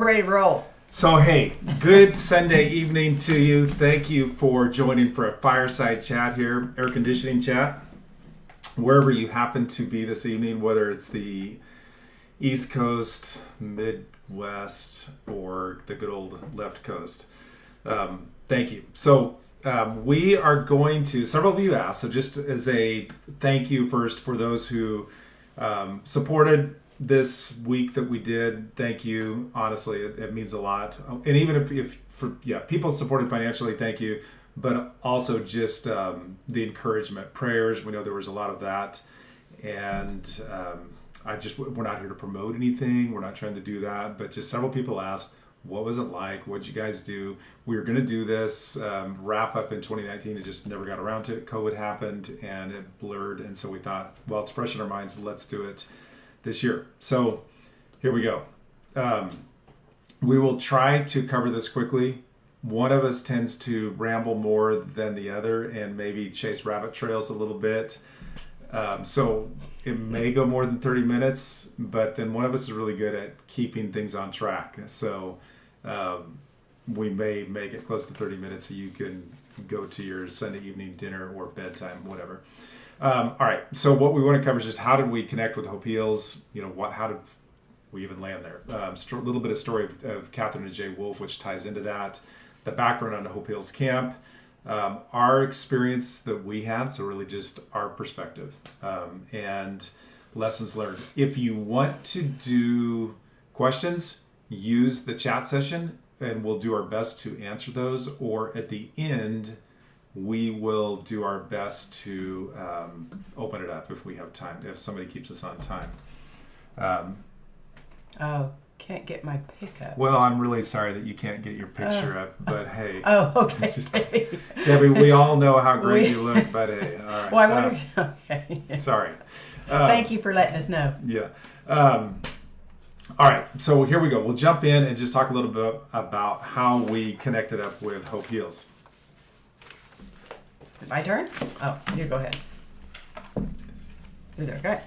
Ready to roll. So, hey, good Sunday evening to you. Thank you for joining for a fireside chat here, air conditioning chat, wherever you happen to be this evening, whether it's the East Coast, Midwest, or the good old left coast. Thank you. So, we are going to, several of you asked, so just as a thank you first for those who supported this week that we did. Thank you. Honestly, it means a lot. And even if people supported financially, thank you. But also just the encouragement, prayers. We know there was a lot of that. And we're not here to promote anything. We're not trying to do that. But just several people asked, what was it like? What'd you guys do? We were going to do this wrap up in 2019. It just never got around to it. COVID happened and it blurred. And so we thought, well, it's fresh in our minds. Let's do it this year. So here we go. We will try to cover this quickly. One of us tends to ramble more than the other and maybe chase rabbit trails a little bit. So it may go more than 30 minutes, but then one of us is really good at keeping things on track. So we may make it close to 30 minutes so you can go to your Sunday evening dinner or bedtime, whatever. All right. So what we want to cover is just how did we connect with Hope Heals? How did we even land there? A little bit of story of Kathryn and Jay Wolf, which ties into that. The background on the Hope Heals camp, our experience that we had. So really just our perspective and lessons learned. If you want to do questions, use the chat session and we'll do our best to answer those. Or at the end, we will do our best to open it up if we have time, if somebody keeps us on time. Can't get my pickup. Well, I'm really sorry that you can't get your picture up, but hey. Oh, okay. Debbie, we all know how great you look, but hey, all right. Well, I wonder. Okay. Sorry. Thank you for letting us know. Yeah. All right, so here we go. We'll jump in and just talk a little bit about how we connected up with Hope Heals. Is it my turn? Oh, you go ahead. You're there, okay.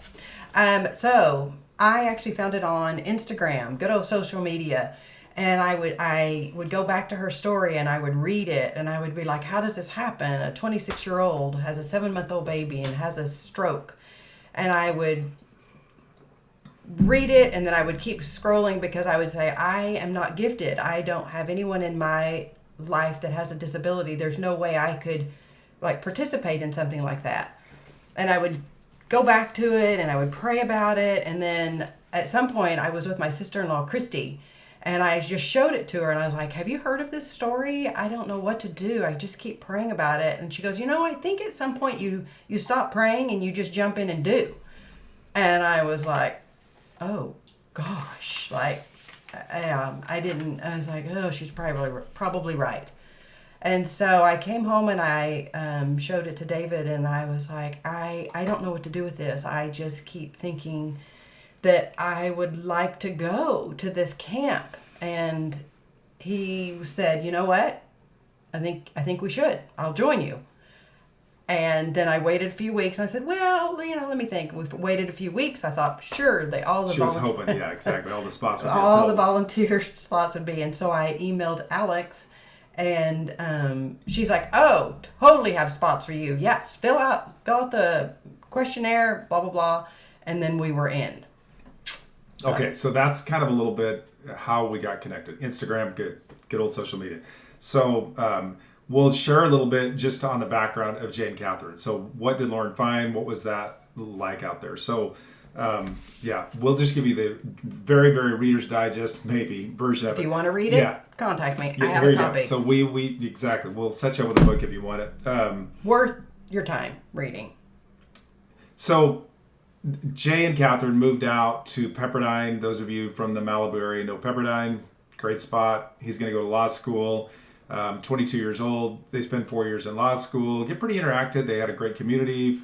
So I actually found it on Instagram, good old social media, and I would go back to her story and I would read it and I would be like, how does this happen? A 26-year-old has a 7-month-old baby and has a stroke, and I would read it and then I would keep scrolling because I would say, I am not gifted. I don't have anyone in my life that has a disability. There's no way I could participate in something like that. And I would go back to it and I would pray about it. And then at some point I was with my sister-in-law, Christy, and I just showed it to her and I was like, have you heard of this story? I don't know what to do. I just keep praying about it. And she goes, I think at some point you stop praying and you just jump in and do. And I was like, oh gosh, I was like, oh, she's probably right. And so I came home and I showed it to David and I was like, I don't know what to do with this. I just keep thinking that I would like to go to this camp. And he said, you know what? I think we should. I'll join you. And then I waited a few weeks and I said, well, let me think. We waited a few weeks. I thought, sure, She was hoping, yeah, exactly. All the spots would be all filled. the volunteer slots would be. And so I emailed Alex. And she's like, oh, totally have spots for you. Yes, fill out the questionnaire, blah, blah, blah. And then we were in. Okay, so that's kind of a little bit how we got connected. Instagram, good old social media. So we'll share a little bit just on the background of Jay and Kathryn. So what did Lauren find? What was that like out there? So we'll just give you the very, very Reader's Digest, maybe, version of it. If you want to read it, contact me. I have a copy. So we exactly. We'll set you up with a book if you want it. Worth your time reading. So Jay and Kathryn moved out to Pepperdine. Those of you from the Malibu area know Pepperdine. Great spot. He's going to go to law school. 22 years old. They spent 4 years in law school. Get pretty interactive. They had a great community,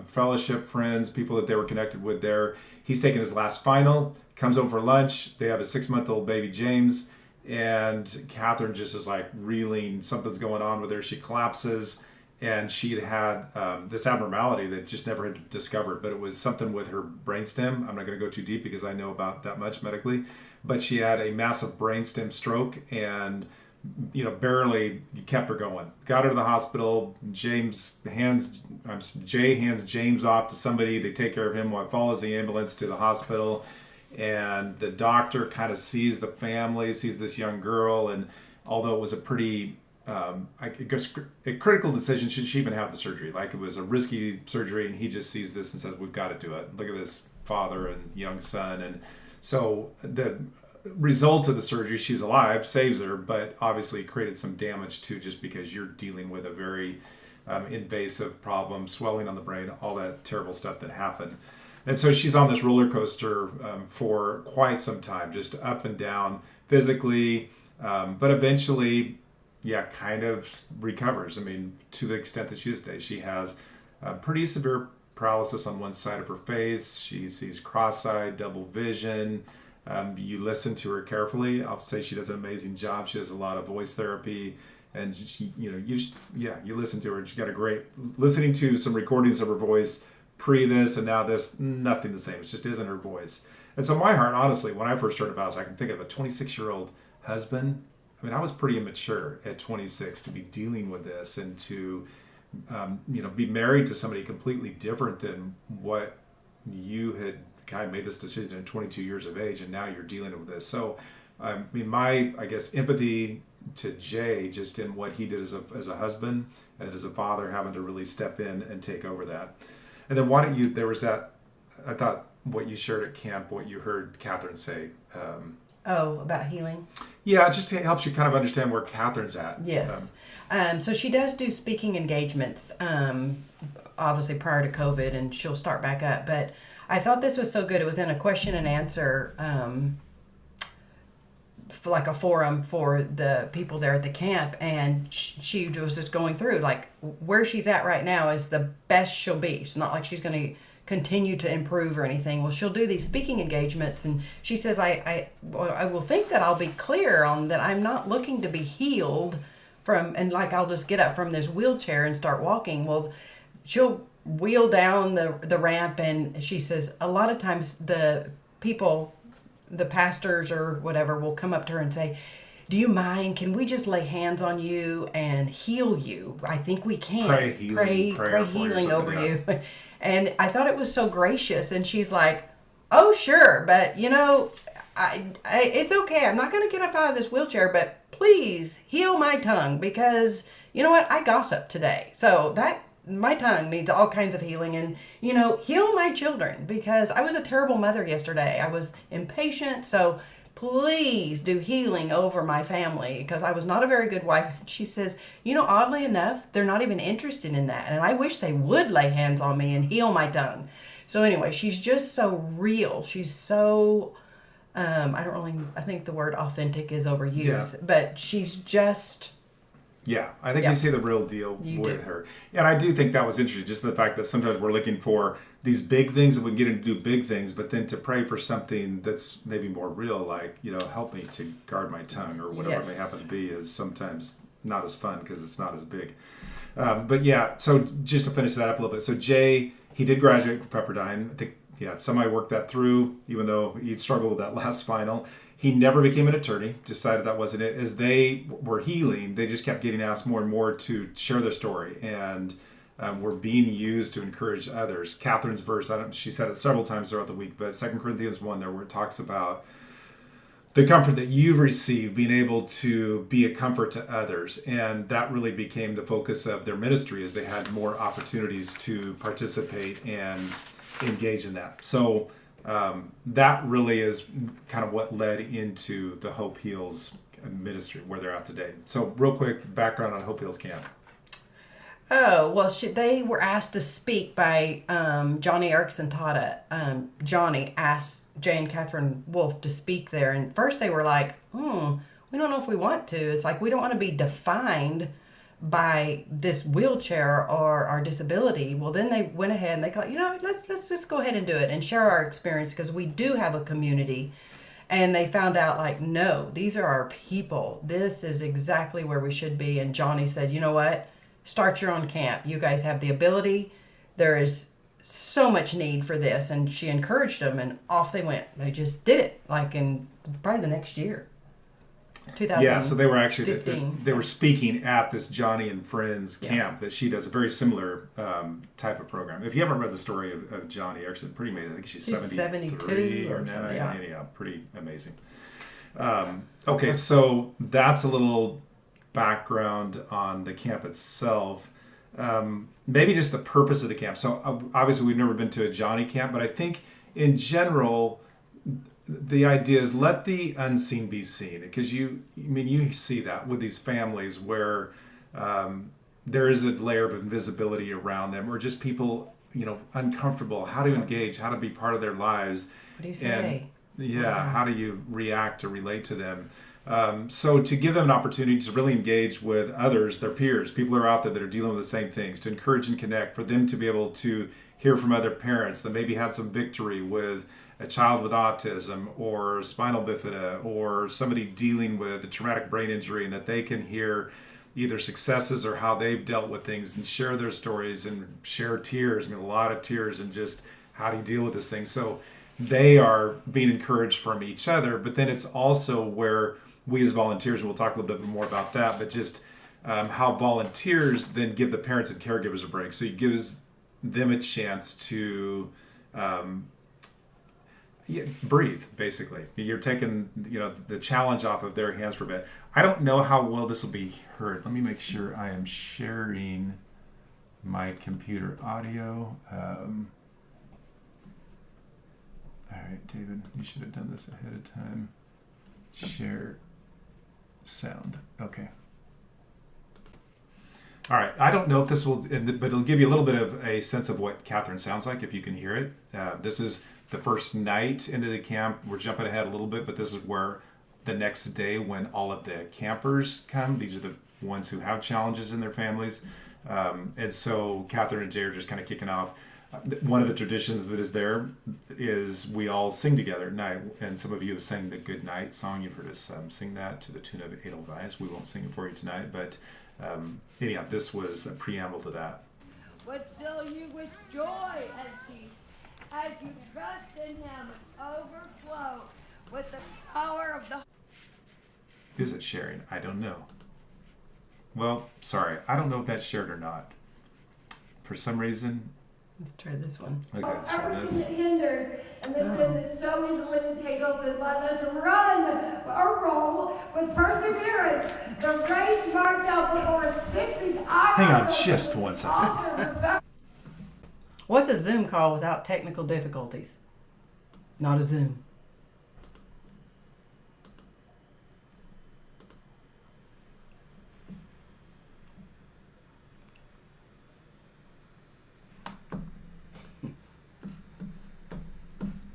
fellowship, friends, people that they were connected with there. He's taking his last final, comes home for lunch. They have a 6-month-old baby, James. And Kathryn just is like reeling. Something's going on with her. She collapses. and she had this abnormality that just never had discovered, but it was something with her brainstem. I'm not going to go too deep because I know about that much medically, but she had a massive brainstem stroke, and barely kept her going. Got her to the hospital. Jay hands James off to somebody to take care of him while follows the ambulance to the hospital. And the doctor kind of sees the family, sees this young girl, and although it was a pretty I guess a critical decision, should she even have the surgery? Like, it was a risky surgery, and he just sees this and says, "We've got to do it. Look at this father and young son." And so the results of the surgery, she's alive, saves her, but obviously created some damage too, just because you're dealing with a very invasive problem, swelling on the brain, all that terrible stuff that happened. And so she's on this roller coaster for quite some time, just up and down physically, but eventually, kind of recovers. I mean, to the extent that she has pretty severe paralysis on one side of her face. She sees cross-eyed, double vision. You listen to her carefully. I'll say she does an amazing job. She does a lot of voice therapy, and you listen to her. She got a great, listening to some recordings of her voice pre this and now this, nothing the same. It just isn't her voice. And so my heart, honestly, when I first heard about this, I can think of a 26-year-old husband. I mean, I was pretty immature at 26 to be dealing with this, and to be married to somebody completely different than what you had kind of made this decision at 22 years of age, and now you're dealing with this. So, I mean, my, I guess, empathy to Jay, just in what he did as a husband and as a father, having to really step in and take over that. And then there was that, I thought what you shared at camp, what you heard Kathryn say. About healing? Yeah, it just helps you kind of understand where Kathryn's at. Yes. So she does do speaking engagements, obviously prior to COVID, and she'll start back up. But I thought this was so good. It was in a question and answer, like a forum for the people there at the camp, and she was just going through like where she's at right now is the best she'll be. It's not like she's going to continue to improve or anything. Well, she'll do these speaking engagements, and she says, I will think that I'll be clear on that I'm not looking to be healed from, and like I'll just get up from this wheelchair and start walking. Well, she'll wheel down the ramp, and she says a lot of times the people, the pastors or whatever, will come up to her and say, "Do you mind? Can we just lay hands on you and heal you? I think we can. Pray healing over you." And I thought it was so gracious. And she's like, "Oh, sure, but it's okay. I'm not going to get up out of this wheelchair, but please heal my tongue, because you know what? I gossip today, so that my tongue needs all kinds of healing, and heal my children, because I was a terrible mother yesterday. I was impatient, so please do healing over my family, because I was not a very good wife." She says, oddly enough, they're not even interested in that, and I wish they would lay hands on me and heal my tongue. So anyway, she's just so real. She's so I think the word authentic is overused, but she's just... Yeah, I think you see the real deal with her. And I do think that was interesting, just the fact that sometimes we're looking for these big things and we can get into do big things, but then to pray for something that's maybe more real, like, help me to guard my tongue, or whatever it may happen to be, is sometimes not as fun because it's not as big. But yeah, so just to finish that up a little bit. So Jay, he did graduate from Pepperdine. I think, somebody worked that through, even though he struggled with that last final. He never became an attorney, decided that wasn't it. As they were healing, they just kept getting asked more and more to share their story, and were being used to encourage others. Kathryn's verse, she said it several times throughout the week, but 2 Corinthians 1 there, where it talks about the comfort that you've received, being able to be a comfort to others. And that really became the focus of their ministry, as they had more opportunities to participate and engage in that. So that really is kind of what led into the Hope Heals ministry, where they're at today. So real quick background on Hope Heals Camp. Oh, well, they were asked to speak by Johnny Erickson Tata. Johnny asked Jay and Kathryn Wolf to speak there. And first they were like, we don't know if we want to. It's like, we don't want to be defined by this wheelchair or our disability. Well, then they went ahead and they thought, let's just go ahead and do it and share our experience, because we do have a community. And they found out, like, no, these are our people. This is exactly where we should be. And Johnny said, you know what? start your own camp. You guys have the ability. There is so much need for this. And she encouraged them, and off they went. They just did it, like in probably the next year. 2015. Yeah, so they were actually they were speaking at this Johnny and Friends camp that she does, a very similar type of program. If you haven't read the story of Johnny, actually pretty amazing. I think she's 73 or now. Yeah, pretty amazing. Okay, so that's a little background on the camp itself. Maybe just the purpose of the camp. So obviously we've never been to a Johnny camp, but I think in general, the idea is let the unseen be seen, because you see that with these families where there is a layer of invisibility around them, or just people uncomfortable, how to engage, how to be part of their lives. What do you say? And how do you react or relate to them? So to give them an opportunity to really engage with others, their peers, people who are out there that are dealing with the same things, to encourage and connect, for them to be able to hear from other parents that maybe had some victory with a child with autism or spinal bifida, or somebody dealing with a traumatic brain injury, and that they can hear either successes or how they've dealt with things and share their stories and share tears. A lot of tears, and just how do you deal with this thing? So they are being encouraged from each other, but then it's also where we as volunteers, and we'll talk a little bit more about that, but just how volunteers then give the parents and caregivers a break. So it gives them a chance to breathe, basically. You're taking the challenge off of their hands for a bit. I don't know how well this will be heard. Let me make sure I am sharing my computer audio. All right, David, you should have done this ahead of time. Share sound. Okay. All right. I don't know if this will, but it'll give you a little bit of a sense of what Kathryn sounds like if you can hear it. This is the first night into the camp. We're jumping ahead a little bit, but this is where the next day, when all of the campers come. These are the ones who have challenges in their families. And so Kathryn and Jay are just kind of kicking off. One of the traditions that is there is we all sing together at night. And some of you have sang the Good Night song. You've heard us sing that to the tune of Edelweiss. We won't sing it for you tonight, but anyhow, this was a preamble to that. Would fill you with joy and peace as you trust in Him and overflow with the power of the... Is it sharing? I don't know. Well, sorry. I don't know if that's shared or not. For some reason... Let's try this one. Okay, let's try this. Everything that hinders and the sin that so easily entangles, and let us run or roll with perseverance the race marked out before us, fixing our... Hang on just one second. What's a Zoom call without technical difficulties? Not a Zoom.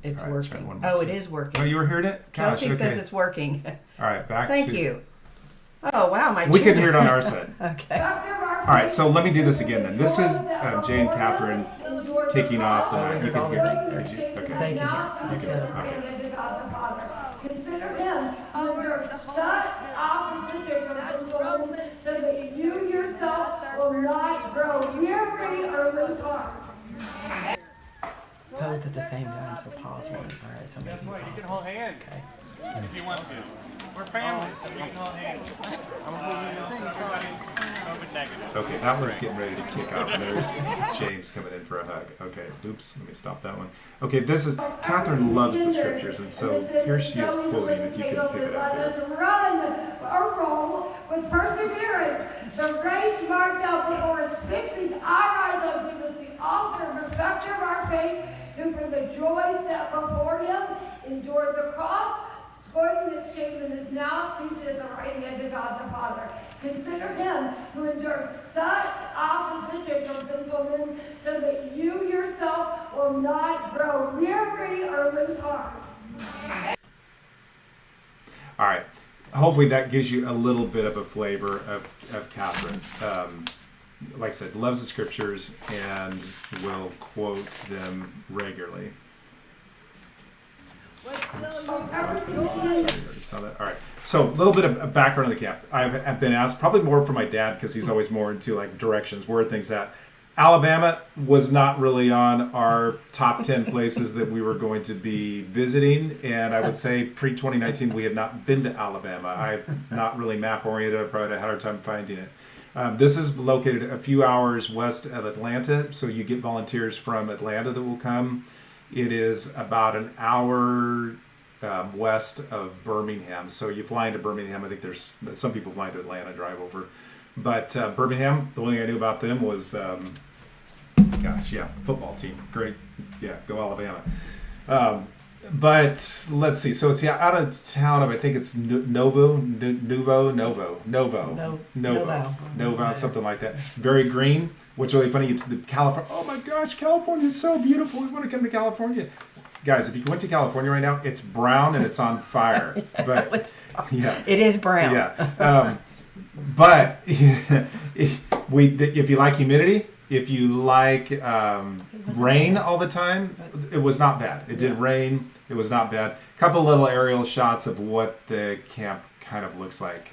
It's right, working. Oh, it is working. Oh, you were hearing it? Gosh, Kelsey says it's working. All right, back Thank to... you. Oh, wow. We can hear it on our side. Okay. All right, so let me do this again then. This is Jay and Kathryn kicking off the night. You can hear it. Okay. They can hear it. Okay. Consider Him under such opposition from the world, so that you yourself will not grow weary or lose heart. Both at the same time, so pause one. All right, so maybe pause. You can hold hands if you want to. We're family. You can hold hands. I'm holding everybody's COVID negative. Okay, that was getting ready to kick off. There's James coming in for a hug. Okay, oops, let me stop that one. Okay, this is, Kathryn loves the scriptures, and so here she is quoting, if you can pick it up Let here. us run or roll with perseverance the race marked out before us, fixing our eyes on Jesus, the author and perfecter of our faith, who for the joy set before Him endured the cross, scorning its shame, and is now seated at the right hand of God the Father. Consider Him who endured such opposition from sinful men, so that you yourself will not grow weary or lose heart. All right, hopefully that gives you a little bit of a flavor of Kathryn. Like I said, loves the scriptures and will quote them regularly. Saw that. All right. So a little bit of background on the camp. I've been asked, probably more from my dad because he's always more into like directions, where are things at. Alabama was not really on our top 10 places that we were going to be visiting. And I would say pre-2019, we had not been to Alabama. I'm not really map oriented. I probably had a hard time finding it. This is located a few hours west of Atlanta. So you get volunteers from Atlanta that will come. It is about an hour west of Birmingham. So you fly into Birmingham. I think there's some people fly into Atlanta, drive over. But Birmingham, the only thing I knew about them was, football team. Great. Yeah, go Alabama. But let's see. So it's out of town of, I think it's Novo, something like that. Very green. What's really funny, it's the California. Oh my gosh, California is so beautiful. We want to come to California. Guys, if you went to California right now, it's brown and it's on fire. But yeah, it is brown. Yeah. But if you like humidity, if you like rain all the time, it was not bad. It did rain. It was not bad. A couple little aerial shots of what the camp kind of looks like.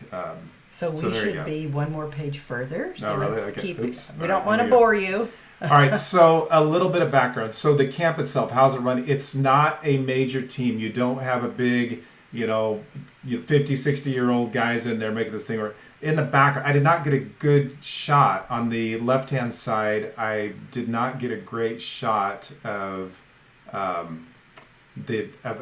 So we should be one more page further. So oh, really? let's Okay. keep Oops. it. We don't want to bore you. All right, so a little bit of background. So the camp itself, how's it run? It's not a major team. You don't have a big, 50, 60-year-old guys in there making this thing. Or in the back, I did not get a good shot. On the left-hand side, I did not get a great shot of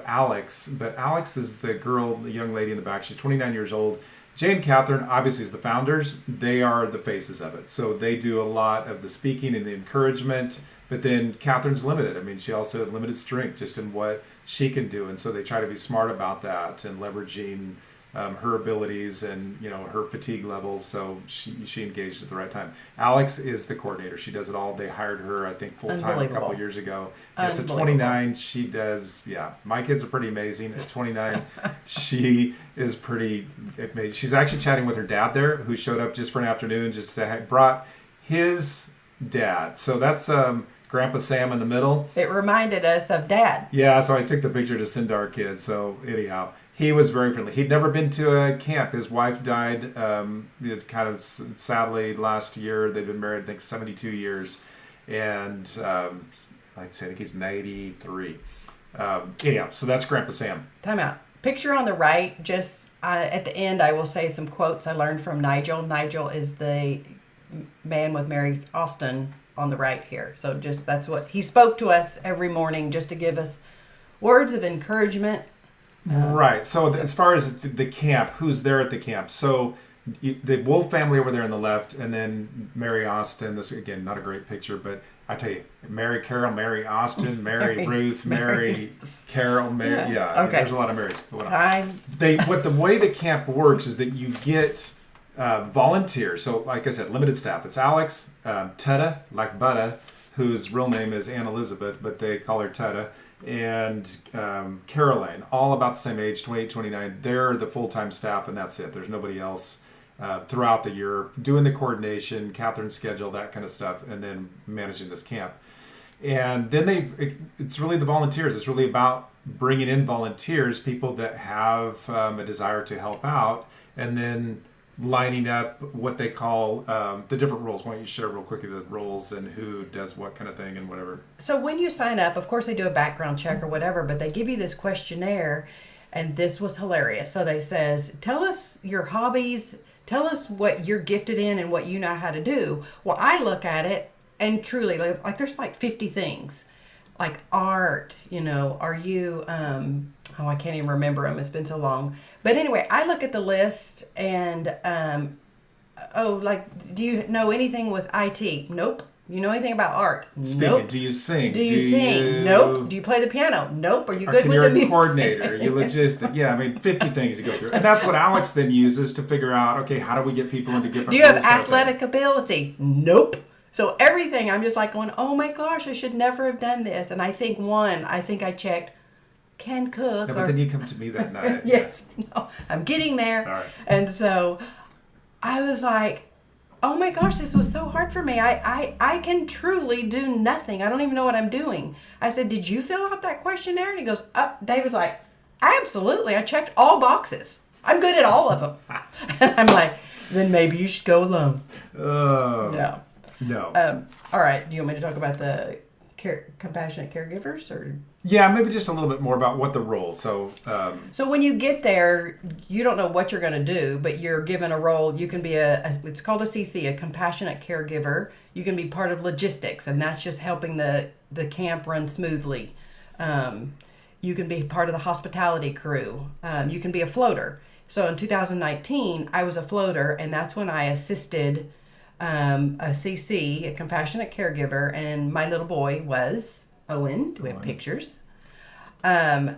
Alex. But Alex is the girl, the young lady in the back. She's 29 years old. Jay and Kathryn, obviously, as the founders, they are the faces of it. So they do a lot of the speaking and the encouragement. But then Kathryn's limited. I mean, she also had limited strength just in what she can do. And so they try to be smart about that and leveraging her abilities and her fatigue levels. So she engaged at the right time. Alex is the coordinator. She does it all. They hired her, I think, full time a couple of years ago. Yes, at 29, she does. Yeah, my kids are pretty amazing. At 29, she is pretty amazing. She's actually chatting with her dad there, who showed up just for an afternoon, just to say, brought his dad. So that's Grandpa Sam in the middle. It reminded us of Dad. Yeah, so I took the picture to send to our kids. So anyhow. He was very friendly. He'd never been to a camp. His wife died kind of sadly last year. They've been married, I think, 72 years. And I'd say I think he's 93. Anyhow, so that's Grandpa Sam. Time out. Picture on the right, just at the end, I will say some quotes I learned from Nigel. Nigel is the man with Mary Austin on the right here. So just that's what he spoke to us every morning, just to give us words of encouragement. Right. So as far as the camp, who's there at the camp? So the Wolf family over there on the left, and then Mary Austin. This, again, not a great picture, but I tell you, Mary Carol, Mary Austin, Mary Ruth, Mary Carol, Mary. Yeah. Okay. There's a lot of Marys going on. The way the camp works is that you get volunteers. So like I said, limited staff. It's Alex, Tutta, like Butta, whose real name is Ann Elizabeth, but they call her Tutta, and Caroline, all about the same age, 28, 29. They're the full-time staff, and that's it. There's nobody else throughout the year doing the coordination, Kathryn's schedule, that kind of stuff, and then managing this camp. And then it's really the volunteers. It's really about bringing in volunteers, people that have a desire to help out, and then lining up what they call the different roles. Why don't you share real quickly the roles and who does what kind of thing and whatever. So when you sign up, of course they do a background check or whatever, but they give you this questionnaire, and this was hilarious. So they says, tell us your hobbies, tell us what you're gifted in and what you know how to do. Well, I look at it, and truly, like there's like 50 things. Like art, are you, I can't even remember them. It's been so long. But anyway, I look at the list and, do you know anything with IT? Nope. You know anything about art? Speaking, nope. do you sing? Do you sing? Nope. Do you play the piano? Nope. Are you good with the music? You're a coordinator. You logistic. Yeah, 50 things you go through. And that's what Alex then uses to figure out, okay, how do we get people into different Do you have roles? athletic ability? Nope. So everything, I'm just like going, oh my gosh, I should never have done this. And I think I checked, can cook. No, but then you come to me that night. Yes. No, I'm getting there. All right. And so I was like, oh my gosh, this was so hard for me. I can truly do nothing. I don't even know what I'm doing. I said, did you fill out that questionnaire? And he goes, Dave was like, absolutely. I checked all boxes. I'm good at all of them. And I'm like, then maybe you should go alone. No. All right. Do you want me to talk about the compassionate caregivers, or? Yeah, maybe just a little bit more about what the role. So when you get there, you don't know what you're going to do, but you're given a role. You can be it's called a CC, a compassionate caregiver. You can be part of logistics, and that's just helping the camp run smoothly. You can be part of the hospitality crew. You can be a floater. So in 2019, I was a floater, and that's when I assisted a CC, a compassionate caregiver, and my little boy was Owen. Do we have pictures? And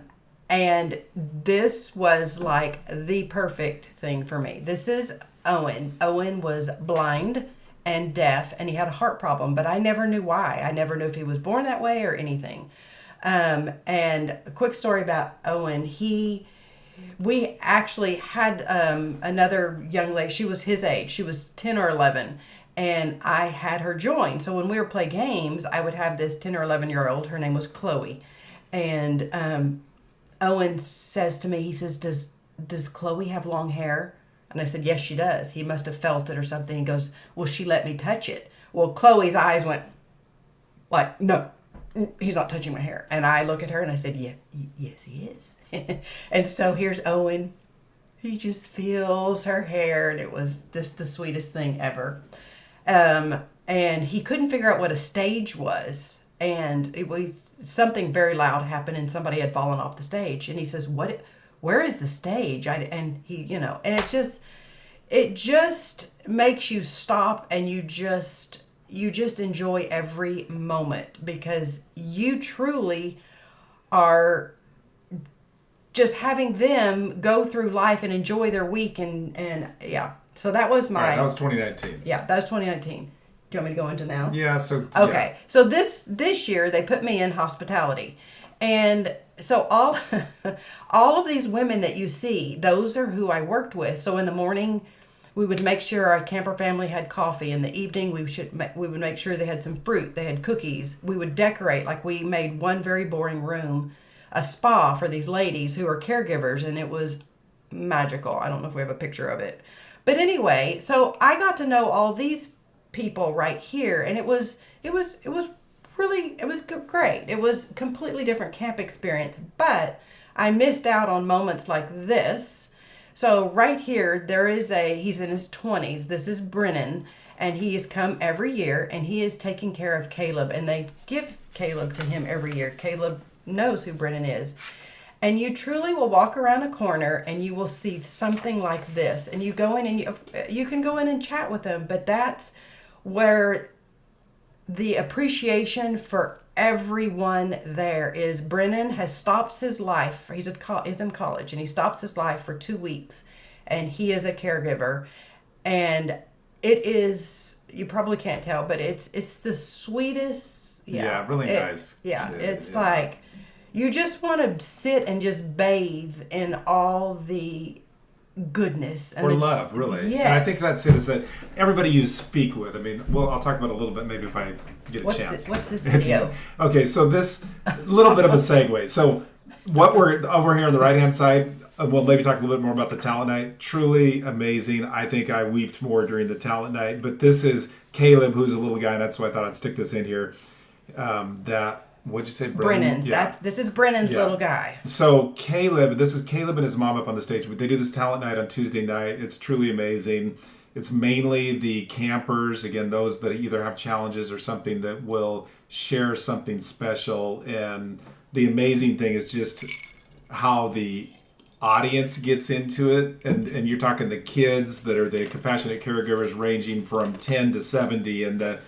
this was like the perfect thing for me. This is Owen. Owen was blind and deaf, and he had a heart problem, but I never knew why. I never knew if he was born that way or anything. And a quick story about Owen. We actually had another young lady. She was his age. She was 10 or 11. And I had her join. So when we would play games, I would have this 10 or 11-year-old. Her name was Chloe. And Owen says to me, he says, does Chloe have long hair? And I said, yes, she does. He must have felt it or something. He goes, will she let me touch it? Well, Chloe's eyes went like, no, he's not touching my hair. And I look at her and I said, yeah, yes, he is. And so here's Owen. He just feels her hair, and it was just the sweetest thing ever. And he couldn't figure out what a stage was. And it was something very loud happened, and somebody had fallen off the stage. And he says, where is the stage? And he, and it just makes you stop, and you just enjoy every moment, because you truly are just having them go through life and enjoy their week. And yeah. So that was that was 2019. Yeah, that was 2019. Do you want me to go into now? Yeah. So okay. Yeah. So this year they put me in hospitality, and so all of these women that you see, those are who I worked with. So in the morning, we would make sure our camper family had coffee. In the evening, we would make sure they had some fruit. They had cookies. We would decorate. Like, we made one very boring room a spa for these ladies who are caregivers, and it was magical. I don't know if we have a picture of it. But anyway, so I got to know all these people right here, and it was great. It was a completely different camp experience, but I missed out on moments like this. So right here, he's in his 20s. This is Brennan, and he has come every year, and he is taking care of Caleb, and they give Caleb to him every year. Caleb knows who Brennan is. And you truly will walk around a corner and you will see something like this. And you go in and you can go in and chat with them, but that's where the appreciation for everyone there is. Brennan has stopped his life. He's in college, and he stops his life for 2 weeks, and he is a caregiver. And it is, you probably can't tell, but it's the sweetest. Yeah, really nice. Yeah, it's like, you just want to sit and just bathe in all the goodness and love, really. Yes. And I think that's it, is that everybody you speak with, I mean, well, I'll talk about it a little bit maybe if I get a chance. What's this video? Okay, so this little bit of a segue. So what we're over here on the right-hand side, we'll maybe talk a little bit more about the talent night. Truly amazing. I think I weeped more during the talent night. But this is Caleb, who's a little guy, and that's why I thought I'd stick this in here. What'd you say, Brennan's. Yeah. This is Brennan's little guy. So this is Caleb and his mom up on the stage. They do this talent night on Tuesday night. It's truly amazing. It's mainly the campers, again, those that either have challenges or something, that will share something special. And the amazing thing is just how the audience gets into it. And you're talking the kids that are the compassionate caregivers, ranging from 10 to 70, and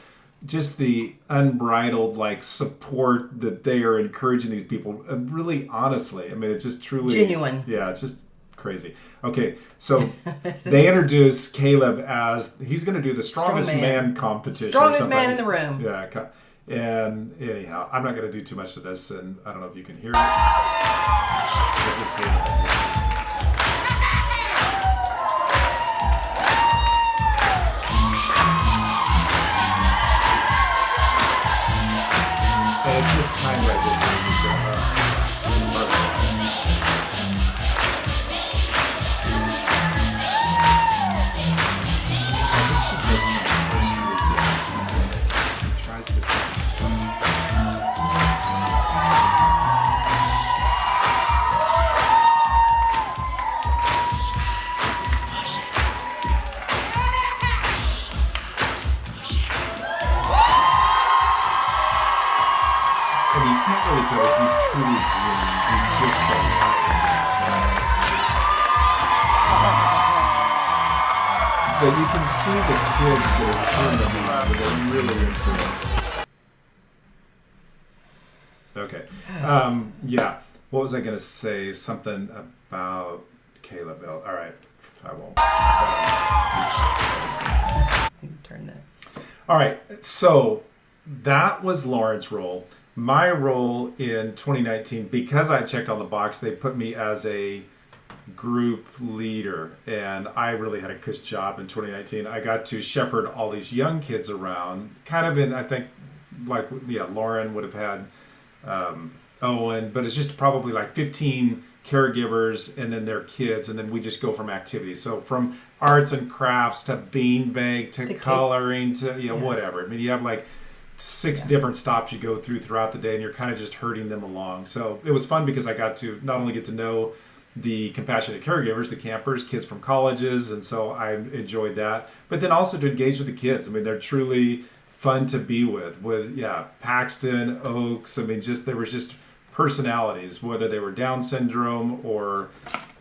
just the unbridled support that they are encouraging these people. Really, honestly, I mean, it's just truly genuine. Yeah, it's just crazy. Okay, so they introduce Caleb as he's going to do the strongest man competition. Strongest man in the room. Yeah, and anyhow, I'm not going to do too much of this, and I don't know if you can hear it. This is Caleb. can't really tell if he's truly green. He's just but you can see the kids that are turning him on, they're really into it. Okay. Yeah. What was I going to say? Something about Caleb. All right. I won't. Turn that. All right. So that was Lauren's role. My role in 2019, because I checked on the box, they put me as a group leader, and I really had a cush job in 2019. I got to shepherd all these young kids around, kind of in, I think, like, yeah, Lauren would have had Owen, but it's just probably like 15 caregivers and then their kids, and then we just go from activities. So from arts and crafts to beanbag to coloring to whatever. I mean, you have like 6 different stops you go through throughout the day, and you're kind of just herding them along. So it was fun because I got to not only get to know the compassionate caregivers, the campers, kids from colleges, and so I enjoyed that. But then also to engage with the kids. I mean, they're truly fun to be with Paxton, Oaks. I mean, there was just personalities, whether they were Down syndrome or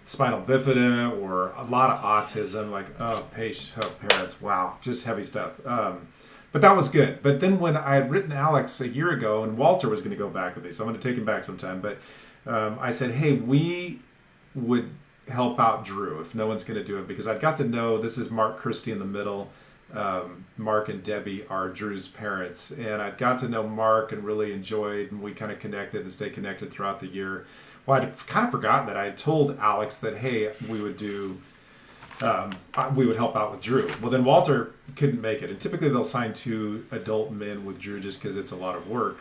spinal bifida or a lot of autism, like parents, wow, just heavy stuff. But that was good. But then when I had written Alex a year ago, and Walter was going to go back with me, so I'm going to take him back sometime, but I said, hey, we would help out Drew if no one's going to do it, because I'd got to know, this is Mark Christie in the middle. Mark and Debbie are Drew's parents, and I'd got to know Mark and really enjoyed, and we kind of connected and stayed connected throughout the year. Well, I'd kind of forgotten that I had told Alex that, hey, we would help out with Drew. Well, then Walter couldn't make it, and typically they'll sign 2 adult men with Drew just because it's a lot of work.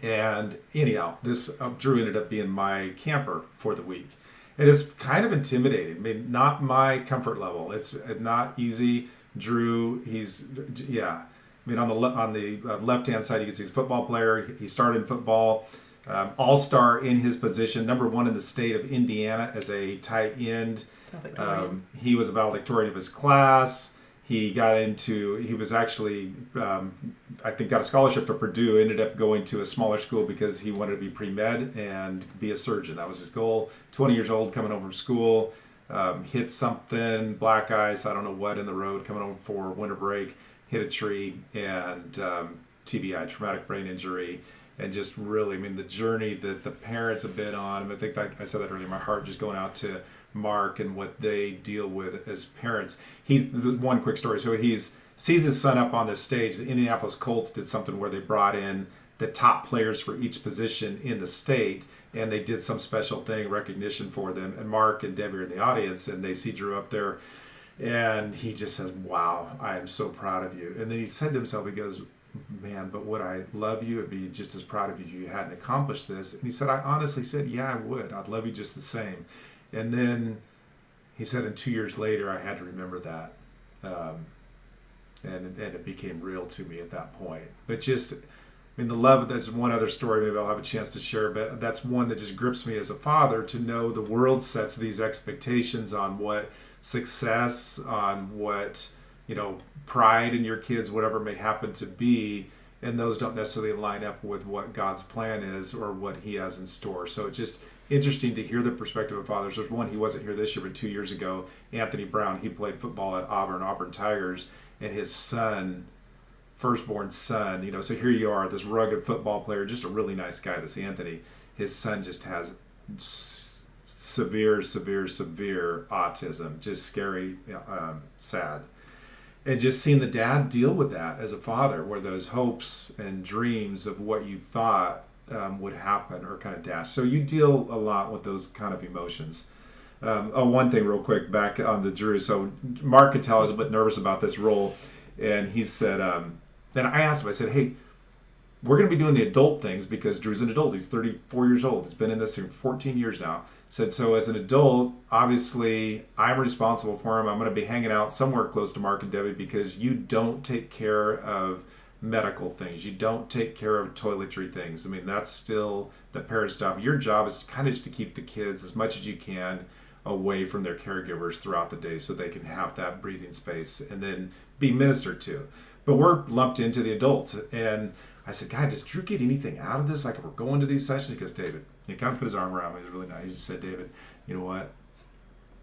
And anyhow, this Drew ended up being my camper for the week. It is kind of intimidating. I mean, not my comfort level. It's not easy. Drew, I mean, on the left-hand side, you can see he's a football player. He started in football, all-star in his position, number 1 in the state of Indiana as a tight end. He was a valedictorian of his class. He was actually, I think, got a scholarship to Purdue, ended up going to a smaller school because he wanted to be pre-med and be a surgeon. That was his goal. 20 years old, coming home from school, hit something, black ice, I don't know what, in the road, coming home for winter break, hit a tree, and TBI, traumatic brain injury. And just really, I mean, the journey that the parents have been on, I think, like I said that earlier, my heart just going out to Mark and what they deal with as parents. One quick story. So sees his son up on this stage. The Indianapolis Colts did something where they brought in the top players for each position in the state, and they did some special thing, recognition for them. And Mark and Debbie are in the audience, and they see Drew up there, and he just says, wow, I am so proud of you. And then he said to himself, he goes, man, but would I love you and be just as proud of you if you hadn't accomplished this? And he said, I honestly said, yeah, I would. I'd love you just the same. And then he said, and 2 years later, I had to remember that. And it became real to me at that point. But just, I mean, the love, that's one other story maybe I'll have a chance to share, but that's one that just grips me as a father, to know the world sets these expectations on what success, on what, pride in your kids, whatever it may happen to be, and those don't necessarily line up with what God's plan is or what he has in store. So it's just interesting to hear the perspective of fathers. There's one, he wasn't here this year, but 2 years ago, Anthony Brown, he played football at Auburn Tigers, and his son, firstborn son, so here you are, this rugged football player, just a really nice guy, this Anthony. His son just has severe autism, just scary, sad. And just seeing the dad deal with that as a father, where those hopes and dreams of what you thought would happen are kind of dashed. So you deal a lot with those kind of emotions. One thing real quick, back on the Drew. So Mark could tell I was a bit nervous about this role. And he said, then I asked him, I said, hey, we're going to be doing the adult things because Drew's an adult. He's 34 years old. He's been in this for 14 years now. Said, so as an adult, obviously, I'm responsible for him. I'm going to be hanging out somewhere close to Mark and Debbie because you don't take care of medical things. You don't take care of toiletry things. I mean, that's still the parent's job. Your job is kind of just to keep the kids as much as you can away from their caregivers throughout the day so they can have that breathing space and then be ministered to. But we're lumped into the adults. And I said, "God, does Drew get anything out of this? Like, if we're going to these sessions?" He goes, "David," he kind of put his arm around me. He was really nice. He said, "David, you know what?"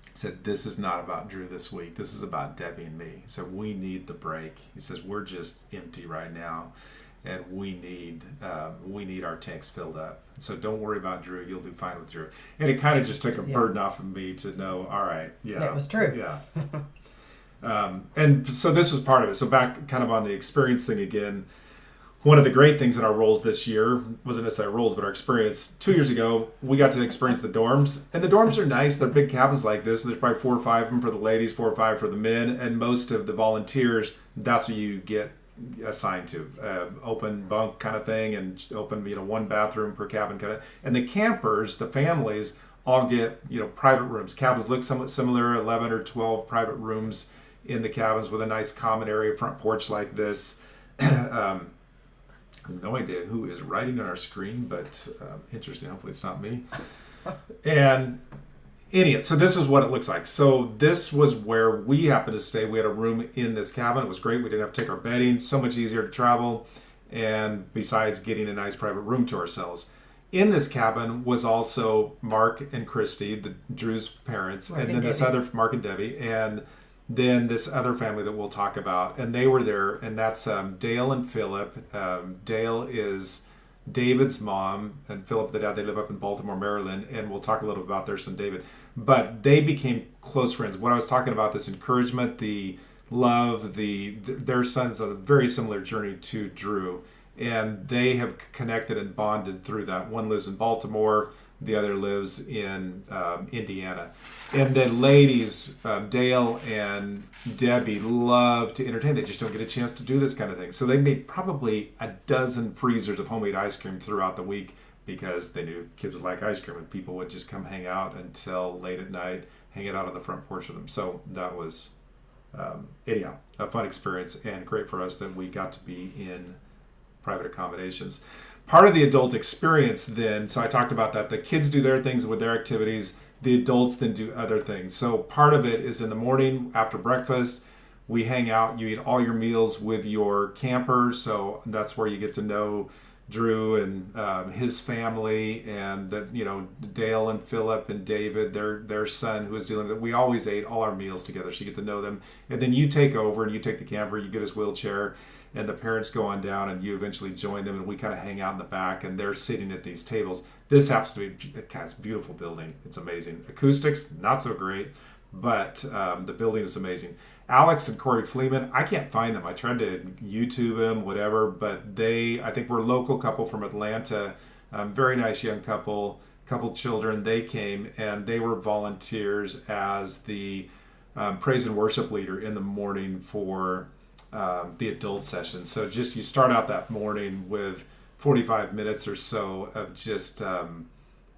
He said, "This is not about Drew this week. This is about Debbie and me." He said, "We need the break." He says, "We're just empty right now, and we need our tanks filled up. So don't worry about Drew. You'll do fine with Drew." And it kind of just took a burden off of me to know, all right, yeah, That was true. yeah. And so this was part of it. So back kind of on the experience thing again. One of the great things in our roles this year wasn't necessarily roles, but our experience 2 years ago, we got to experience the dorms. And the dorms are nice. They're big cabins like this. There's probably 4 or 5 of them for the ladies, 4 or 5 for the men. And most of the volunteers, that's what you get assigned to. Open bunk kind of thing, and open, 1 bathroom per cabin kind of. And the campers, the families, all get, private rooms. Cabins look somewhat similar, 11 or 12 private rooms in the cabins with a nice common area, front porch like this. No idea who is writing on our screen, but interesting. Hopefully it's not me. And so this is what it looks like. So this was where we happened to stay. We had a room in this cabin. It was great. We didn't have to take our bedding. So much easier to travel. And besides getting a nice private room to ourselves. In this cabin was also Mark and Christy, Drew's parents, and then this other, Mark and Debbie, and then this other family that we'll talk about, and they were there, and that's Dale and Philip. Dale is David's mom, and Philip the dad. They live up in Baltimore, Maryland, and we'll talk a little bit about their son David. But they became close friends. When I was talking about this encouragement, the love, their son's a very similar journey to Drew, and they have connected and bonded through that. One lives in Baltimore. The other lives in Indiana. And the ladies, Dale and Debbie, love to entertain. They just don't get a chance to do this kind of thing. So they made probably a dozen freezers of homemade ice cream throughout the week because they knew kids would like ice cream, and people would just come hang out until late at night, hang it out on the front porch with them. So that was, anyhow, a fun experience, and great for us that we got to be in private accommodations. Part of the adult experience then, so I talked about that, the kids do their things with their activities, the adults then do other things. So part of it is in the morning after breakfast, we hang out, you eat all your meals with your camper, so that's where you get to know Drew and his family, and Dale and Philip and David, their son who is dealing with it. We always ate all our meals together, so you get to know them. And then you take over and you take the camper, you get his wheelchair, and the parents go on down, and you eventually join them, and we kind of hang out in the back, and they're sitting at these tables. This happens to be, it's a beautiful building. It's amazing. Acoustics, not so great, but the building is amazing. Alex and Corey Fleeman, I can't find them. I tried to YouTube them, whatever, but I think we're a local couple from Atlanta, very nice young couple children. They came, and they were volunteers as the praise and worship leader in the morning for the adult session. So just you start out that morning with 45 minutes or so of just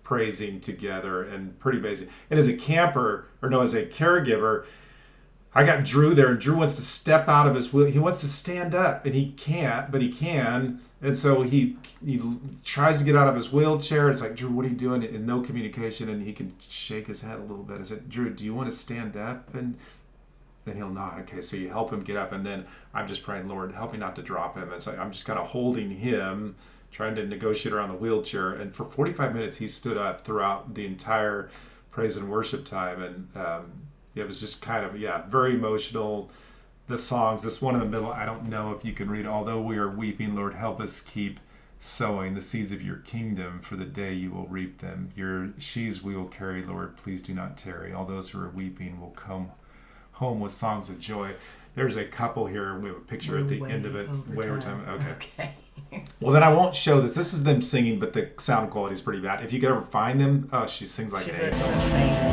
praising together, and pretty basic. And as a caregiver, I got Drew there, and Drew wants to step out of his wheel. He wants to stand up, and he can't, but he can. And so he tries to get out of his wheelchair. It's like, Drew, what are you doing? And no communication, and he can shake his head a little bit. I said, Drew, do you want to stand up? And then he'll nod. Okay, so you help him get up, and then I'm just praying, Lord, help me not to drop him. And so I'm just kind of holding him, trying to negotiate around the wheelchair. And for 45 minutes, he stood up throughout the entire praise and worship time. And it was just kind of, very emotional. The songs, this one in the middle, I don't know if you can read. Although we are weeping, Lord, help us keep sowing the seeds of your kingdom, for the day you will reap them. Your sheaves we will carry, Lord, please do not tarry. All those who are weeping will come home with songs of joy. There's a couple here, and we have a picture at the end of it. Way over time. Okay. Well, then I won't show this. This is them singing, but the sound quality is pretty bad. If you could ever find them, she sings like an angel.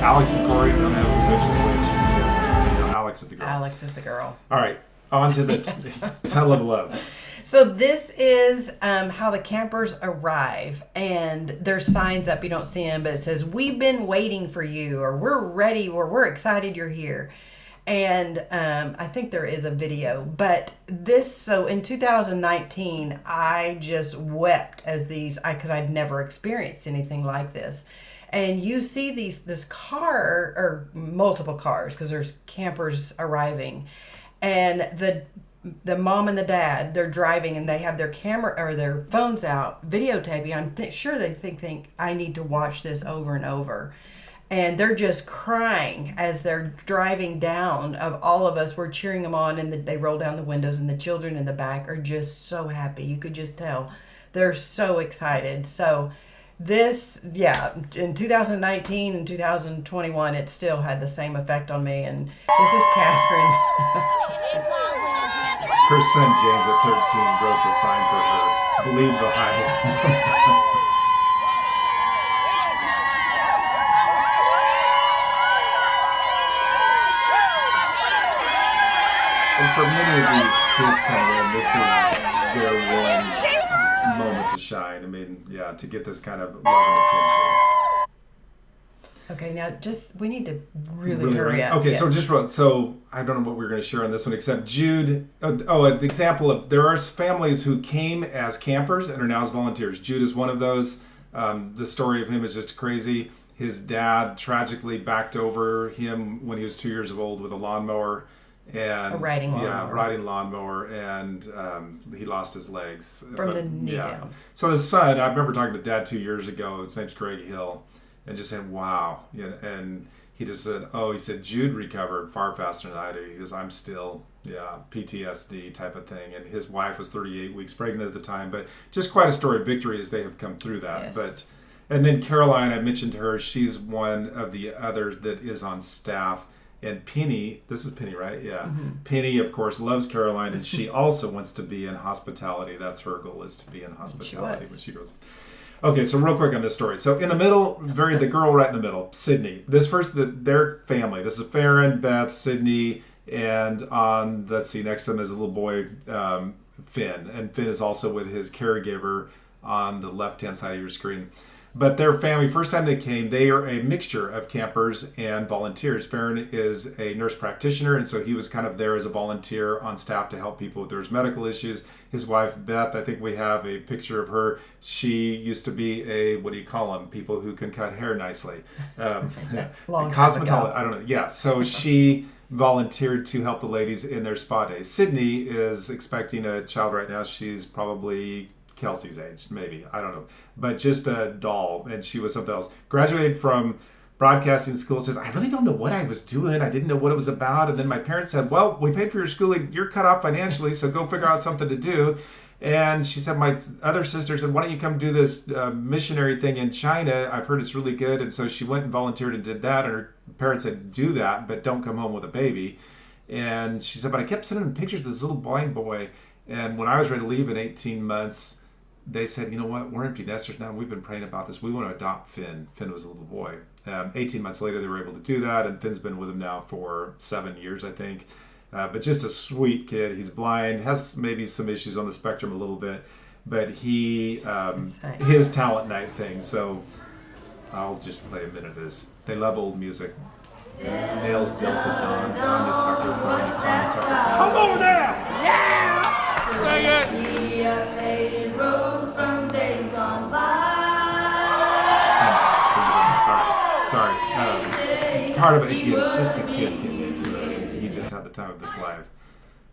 Alex and Corey, don't know which is which, because Alex is the girl. Alex is the girl. All right, on to the Tell of Love. So this is how the campers arrive, and there's signs up. You don't see them, but it says, "We've been waiting for you," or "We're ready," or "We're excited you're here." And I think there is a video, but so in 2019, I just wept as because I'd never experienced anything like this. And you see this car, or multiple cars, because there's campers arriving, and the the mom and the dad, they're driving and they have their camera or their phones out videotaping. I'm sure they think I need to watch this over and over. And they're just crying as they're driving down. Of all of us, we're cheering them on, and they roll down the windows, and the children in the back are just so happy. You could just tell they're so excited. So this, in 2019 and 2021, it still had the same effect on me. And this is Kathryn. Her son James at 13 wrote the sign for her. Believe the hype. And for many of these kids coming in, this is their one moment to shine. I mean, yeah, to get this kind of love and attention. Okay, now we need to really hurry up. Okay, yes. so I don't know what we're going to share on this one, except Jude. An example of there are families who came as campers and are now as volunteers. Jude is one of those. The story of him is just crazy. His dad tragically backed over him when he was 2 years old with a lawnmower. And a riding lawnmower. Yeah, riding lawnmower, and he lost his legs from the knee down. So his son, I remember talking to Dad 2 years ago. His name's Greg Hill, and just said, "Wow," and he just said, "Oh," he said, "Jude recovered far faster than I did." He goes, "I'm still, PTSD type of thing." And his wife was 38 weeks pregnant at the time, but just quite a story of victory as they have come through that. Yes. But and then Caroline, I mentioned to her, she's one of the others that is on staff. And Penny, this is Penny, right? Yeah. Mm-hmm. Penny, of course, loves Caroline, and she also wants to be in hospitality. That's her goal, is to be in hospitality when she grows up. Okay, so real quick on this story. So in the middle, the girl right in the middle, Sydney. Their family. This is Farron, Beth, Sydney, and next to them is a little boy, Finn. And Finn is also with his caregiver on the left-hand side of your screen. But their family, first time they came, they are a mixture of campers and volunteers. Farron is a nurse practitioner, and so he was kind of there as a volunteer on staff to help people with their medical issues. His wife, Beth, I think we have a picture of her. She used to be what do you call them? People who can cut hair nicely. Cosmetologist, I don't know. Yeah, so she volunteered to help the ladies in their spa days. Sydney is expecting a child right now. She's probably Kelsey's age, maybe. I don't know. But just a doll, and she was something else. Graduated from broadcasting school, says, I really don't know what I was doing. I didn't know what it was about. And then my parents said, well, we paid for your schooling. You're cut off financially, so go figure out something to do. And she said, my other sister said, why don't you come do this missionary thing in China? I've heard it's really good. And so she went and volunteered and did that. And her parents said, do that, but don't come home with a baby. And she said, but I kept sending them pictures of this little blind boy. And when I was ready to leave in 18 months, they said, you know what, we're empty nesters now. We've been praying about this. We want to adopt Finn. Finn was a little boy. 18 months later, they were able to do that. And Finn's been with him now for 7 years, I think. But just a sweet kid. He's blind, has maybe some issues on the spectrum a little bit. But his talent night thing. So I'll just play a minute of this. They love old music. Nails Delta Dawn, Tanya Tucker, Tanya Tucker. Come on now! Yeah! Sing it! Rose from days gone by. Sorry. Part of it, it's just the kids getting into it. He just had the time of his life.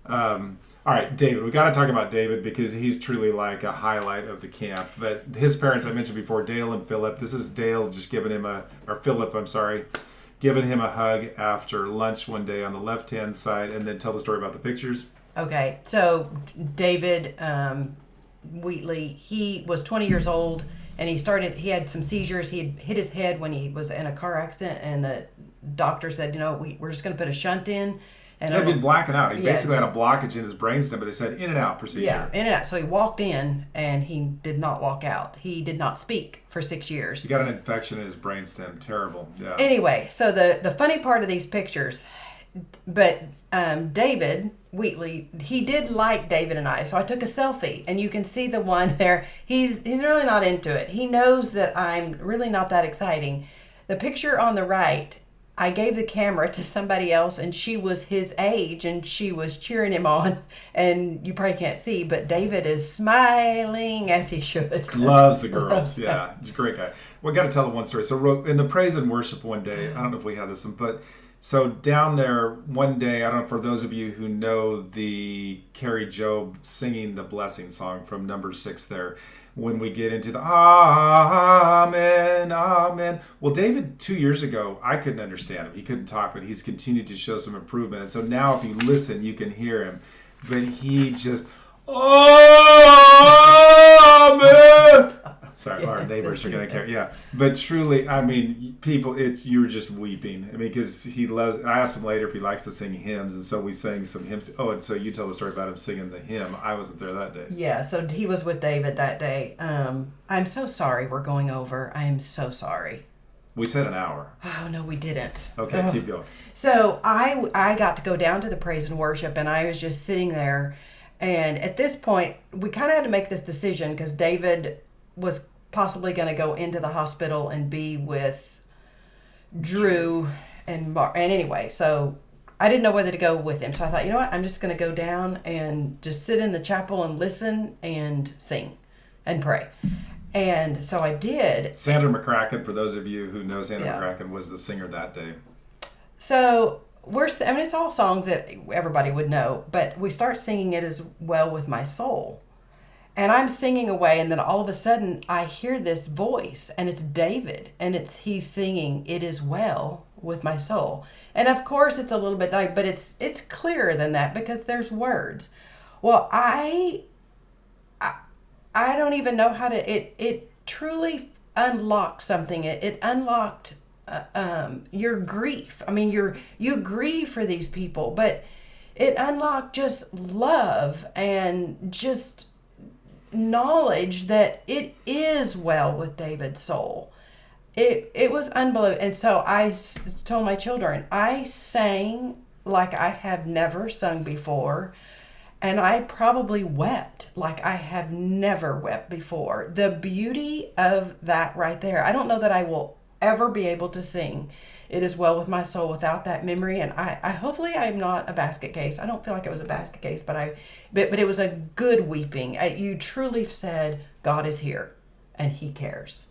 All right, David. We got to talk about David because he's truly like a highlight of the camp. But his parents, I mentioned before, Dale and Philip. This is Dale just giving him giving him a hug after lunch one day on the left-hand side, and then tell the story about the pictures. Okay, so David Wheatley, he was 20 years old, and he had some seizures. He had hit his head when he was in a car accident, and the doctor said, we're just going to put a shunt in. And he had been blacking out. He basically had a blockage in his brainstem, but they said in and out procedure. Yeah, in and out. So he walked in, and he did not walk out. He did not speak for 6 years. He got an infection in his brainstem. Terrible. Yeah. Anyway, so the funny part of these pictures, but David Wheatley, he did like David and I, so I took a selfie, and you can see the one there. He's really not into it. He knows that I'm really not that exciting. The picture on the right, I gave the camera to somebody else, and she was his age, and she was cheering him on, and you probably can't see, but David is smiling as he should. Loves the girls. Yeah, he's a great guy. We got to tell one story. So in the praise and worship one day, I don't know if we had this one, but So down there one day, I don't know, for those of you who know the Carrie Job singing the blessing song from number 6 there, when we get into the Amen, Amen. Well, David, 2 years ago, I couldn't understand him. He couldn't talk, but he's continued to show some improvement. And so now if you listen, you can hear him. But he just, Amen. Sorry, our neighbors are going to care. Yeah, but truly, I mean, people, you were just weeping. I mean, because he loves. I asked him later if he likes to sing hymns, and so we sang some hymns. Oh, and so you told the story about him singing the hymn. I wasn't there that day. Yeah, so he was with David that day. I'm so sorry we're going over. I am so sorry. We said an hour. Oh no, we didn't. Okay, keep going. So I got to go down to the praise and worship, and I was just sitting there. And at this point, we kind of had to make this decision because David was possibly going to go into the hospital and be with Drew and anyway, so I didn't know whether to go with him. So I thought, you know what, I'm just going to go down and just sit in the chapel and listen and sing and pray. And so I did. Sandra McCracken, for those of you who know Sandra McCracken, was the singer that day. So it's all songs that everybody would know, but we start singing It Is Well With My Soul. And I'm singing away, and then all of a sudden I hear this voice, and it's David, and he's singing It Is Well With My Soul. And of course it's a little bit like, but it's clearer than that because there's words. Well, I don't even know how to, it truly unlocked something. It unlocked your grief. I mean, you grieve for these people, but it unlocked just love and just knowledge that it is well with David's soul. It was unbelievable. And so I told my children, I sang like I have never sung before, and I probably wept like I have never wept before. The beauty of that right there. I don't know that I will ever be able to sing It Is Well With My Soul without that memory. And I hopefully I'm not a basket case. I don't feel like it was a basket case, but it was a good weeping. You truly said God is here and he cares.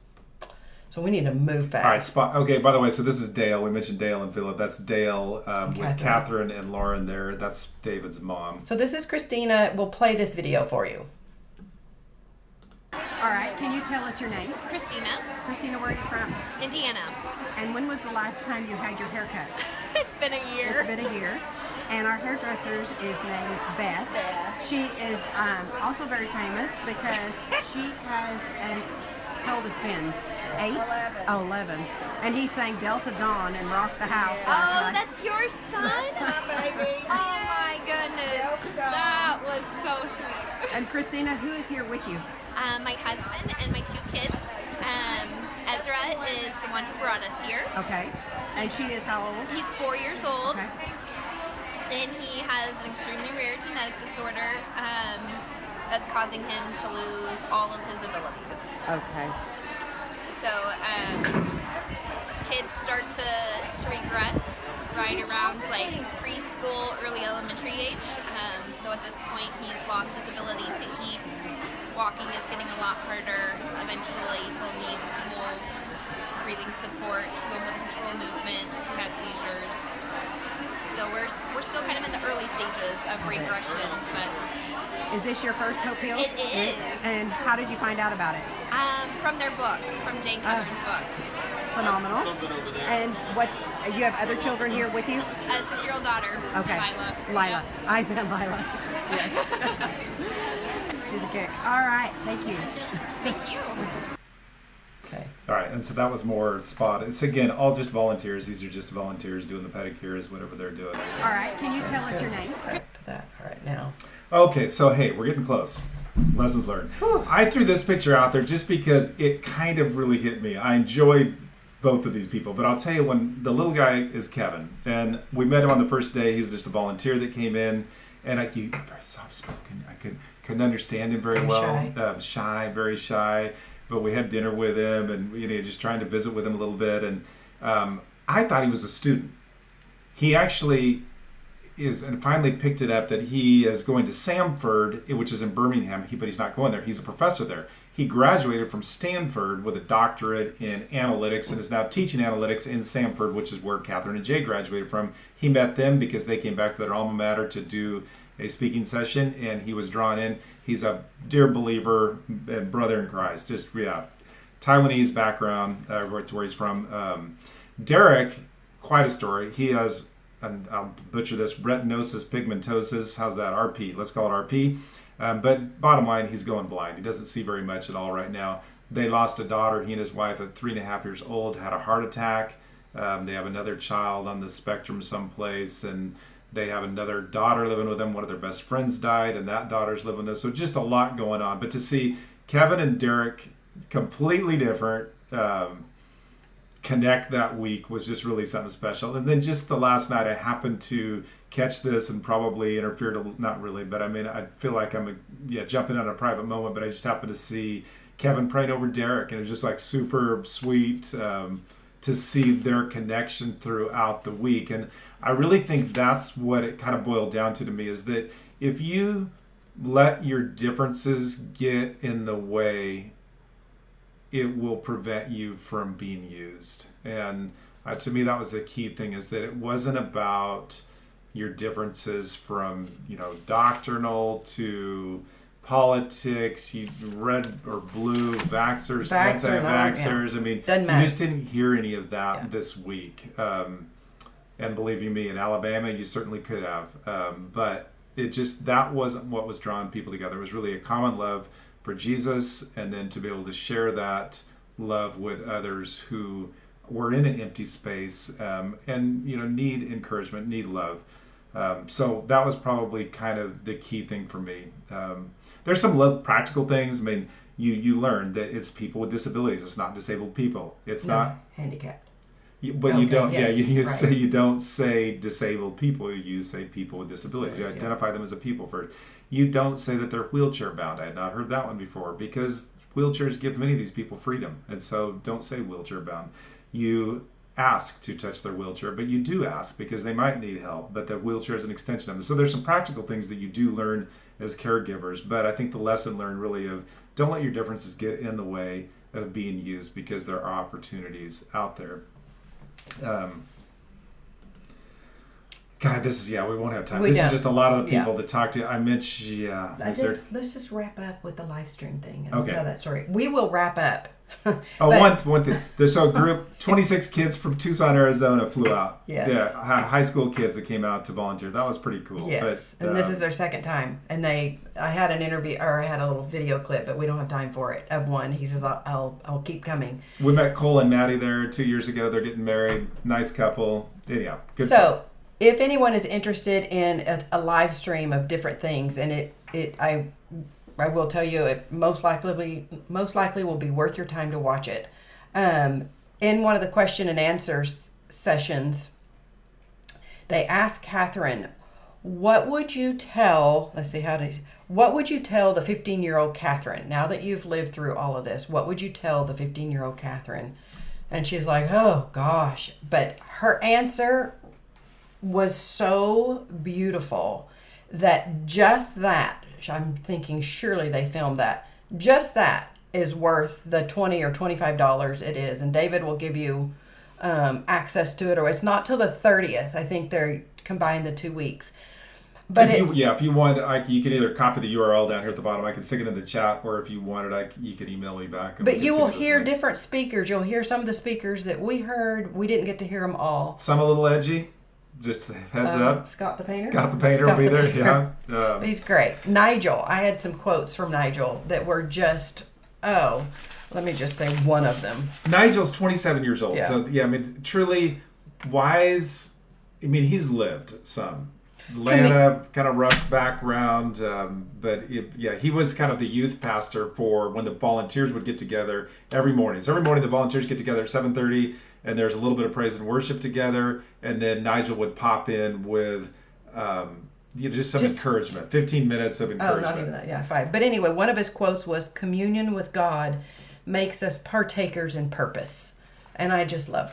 So we need to move fast. All right, okay, by the way, so this is Dale. We mentioned Dale and Philip. That's Dale with Kathryn and Lauren there. That's David's mom. So this is Christina. We'll play this video for you. All right, can you tell us your name? Christina, Christina, where are you from? Indiana. And when was the last time you had your hair cut? It's been a year. It's been a year. And our hairdresser's is named Beth. She is also very famous because she has how old is Finn? 8? 11. Oh, 11. And he sang Delta Dawn and Rock the House Oh, last night. that's your son? My baby. Oh my goodness. That was so sweet. And Christina, who is here with you? My husband and my 2 kids. Ezra is the one who brought us here. Okay. And she is how old? He's 4 years old. Okay. And he has an extremely rare genetic disorder that's causing him to lose all of his abilities. Okay. So kids start to regress right around like preschool, early elementary age. So at this point, he's lost his ability to eat. Walking is getting a lot harder. Eventually, he'll need full breathing support to go with control movements. He has seizures. So we're still kind of in the early stages of regression, but Is this your first Hope Heals? It is. And how did you find out about it? from their books, from Jay and Kathryn's books. Phenomenal. And you have other children here with you? A 6-year-old daughter, Okay. Lila. I met Lila. Yes. She's a kick. All right. Thank you. Thank you. Okay. All right, and so that was more spot. It's again all just volunteers. These are just volunteers doing the pedicures, whatever they're doing. All right. Can you tell us your name? Back to that. All right, now. Okay, so hey, we're getting close. Lessons learned. I threw this picture out there just because it kind of really hit me. I enjoy both of these people, but I'll tell you, when the little guy is Kevin, and we met him on the first day. He's just a volunteer that came in, and he very soft spoken. I couldn't understand him very well. Shy, very shy. But we had dinner with him, and just trying to visit with him a little bit. And I thought he was a student. He actually is, and finally picked it up that he is going to Samford, which is in Birmingham, but he's not going there. He's a professor there. He graduated from Stanford with a doctorate in analytics and is now teaching analytics in Stanford, which is where Kathryn and Jay graduated from. He met them because they came back to their alma mater to do a speaking session, and he was drawn in. He's a dear believer and brother in Christ. Just, yeah, Taiwanese background, it's where he's from. Derek, quite a story. He has, and I'll butcher this, retinosis pigmentosis. How's that? RP. Let's call it RP. But bottom line, he's going blind. He doesn't see very much at all right now. They lost a daughter. He and his wife at 3.5 years old had a heart attack. They have another child on the spectrum someplace, and they have another daughter living with them. One of their best friends died, and that daughter's living with them. So just a lot going on. But to see Kevin and Derek, completely different, connect that week was just really something special. And then just the last night, I happened to catch this and probably interfered, not really, but I mean, I feel like I'm jumping on a private moment, but I just happened to see Kevin praying over Derek, and it was just like super sweet to see their connection throughout the week. And I really think that's what it kind of boiled down to me, is that if you let your differences get in the way, it will prevent you from being used. And to me, that was the key thing, is that it wasn't about your differences from, doctrinal to politics, you red or blue, vaxxers, anti-vaxxers. I mean, you just didn't hear any of that this week. And believe you me, in Alabama, you certainly could have. But it just, that wasn't what was drawing people together. It was really a common love for Jesus, and then to be able to share that love with others who were in an empty space and need encouragement, need love. So that was probably kind of the key thing for me. There's some practical things. I mean, you learn that it's people with disabilities. It's not disabled people. It's not handicapped. But you don't. Yes, you right. say, you don't say disabled people. You say people with disabilities. You Right, identify them as a people first. You don't say that they're wheelchair bound. I had not heard that one before, because wheelchairs give many of these people freedom, and so don't say wheelchair bound. You ask to touch their wheelchair, but you do ask because they might need help, but the wheelchair is an extension of them. So there's some practical things that you do learn as caregivers, but I think the lesson learned really of don't let your differences get in the way of being used, because there are opportunities out there. God, this is, we won't have time. This is just a lot of the people to talk to. I mentioned, Let's just wrap up with the live stream thing and Okay. tell that story. We will wrap up. One thing. There's a group, 26 kids from Tucson, Arizona flew out. Yes. Yeah, high school kids that came out to volunteer. That was pretty cool. Yes, But, and this is their second time. And I had an interview, or I had a little video clip, but we don't have time for it, of one. He says, I'll keep coming. We met Cole and Maddie there 2 years ago. They're getting married. Nice couple. Anyhow, good. So, kids. if anyone is interested in a live stream of different things, and I will tell you, it most likely will be worth your time to watch it. In one of the question and answers sessions, they asked Kathryn, what would you tell the 15-year-old Kathryn, now that you've lived through all of this, what would you tell the 15-year-old Kathryn? And she's like, oh gosh. But her answer was so beautiful that just that, I'm thinking surely they filmed that, just that is worth the $20 or $25 it is. And David will give you access to it, or it's not till the 30th. I think they're combined the 2 weeks. But if you want, you can either copy the URL down here at the bottom. I can stick it in the chat, or if you wanted, you can email me back. But you will hear different speakers. You'll hear some of the speakers that we heard. We didn't get to hear them all. Some a little edgy. Just a heads up. Scott the painter. Scott the painter will be there. Yeah. He's great. Nigel. I had some quotes from Nigel that were just, let me just say one of them. Nigel's 27 years old. Yeah. So, I mean, truly wise. I mean, he's lived some. Atlanta, kind of rough background, but he was kind of the youth pastor for when the volunteers would get together every morning. So every morning the volunteers get together at 7:30, and there's a little bit of praise and worship together, and then Nigel would pop in with just some encouragement, 15 minutes of encouragement. Oh, not even that. 5. But anyway, one of his quotes was, communion with God makes us partakers in purpose. And I just love that.